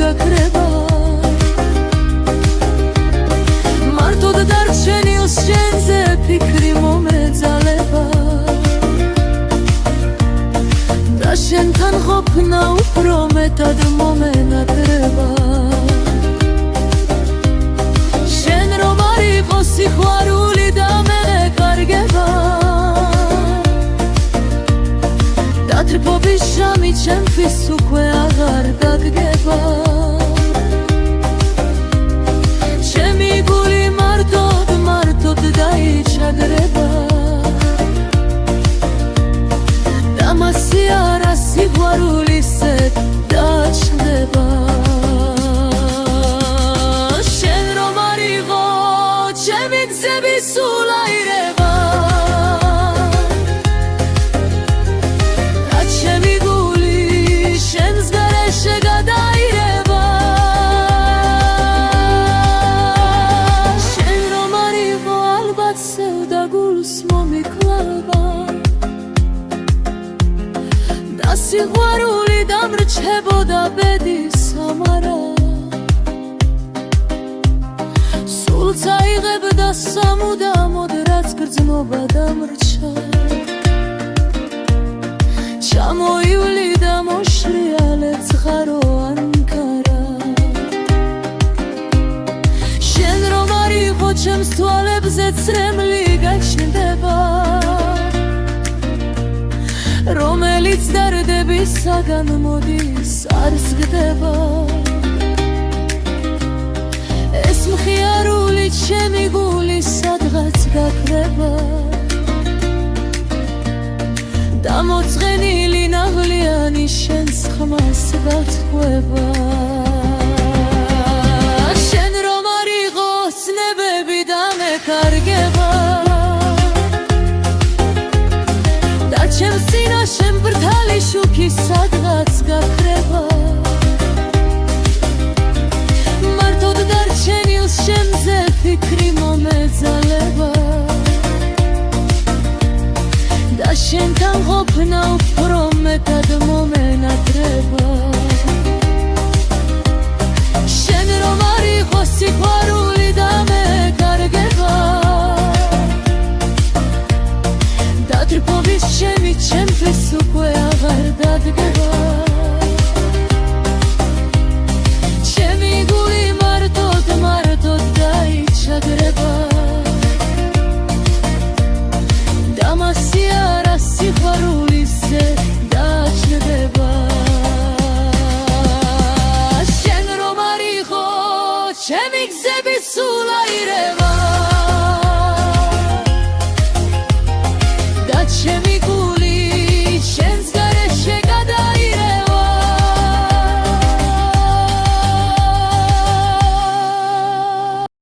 გაქრება მარტოდ დარჩენილს შენზე ფიქრი მომეძალება და შენთან ყოფნა უფრო მეტად მომენატრება შენ რომ არ იყოს სიყვარული და მე კარგება დათრფობის ჟამი ჩემთვის უკვე აღარ გაგდება ჩემი გული მარტოდ დაიჩაგრება და მასი არა სიყვარულისეთ დაჩნდება შენ რომ არ იყო ჩემი გზები სულ აირება და ჩემი გული შენს გარეშე გადაირება შენ რომ არ იყო ალბათ სევდა გულს მომიკლება და სიყვარული დამრჩებოდა ბედის სამარა სულ წაიღებდა სამუდამოდ რაც გრძნობა დამრჩა ჩამოივლიდა მოშრიალე ცხარო ანკარა შენ რომ არ იყო ჩემს თვალებზე წრემლი გაჩნდება რომელიც დარდებისაგან მოდის არ ზრდება ეს მხიარული ჩემი გული სადღაც გაქრება და მოწყენილი ნაღლიანი შენს ხმას გათხოვება შენ რომ არ იყო ცნებები და მე კარგება და ჩემს წინაშე მბრთალი შუქი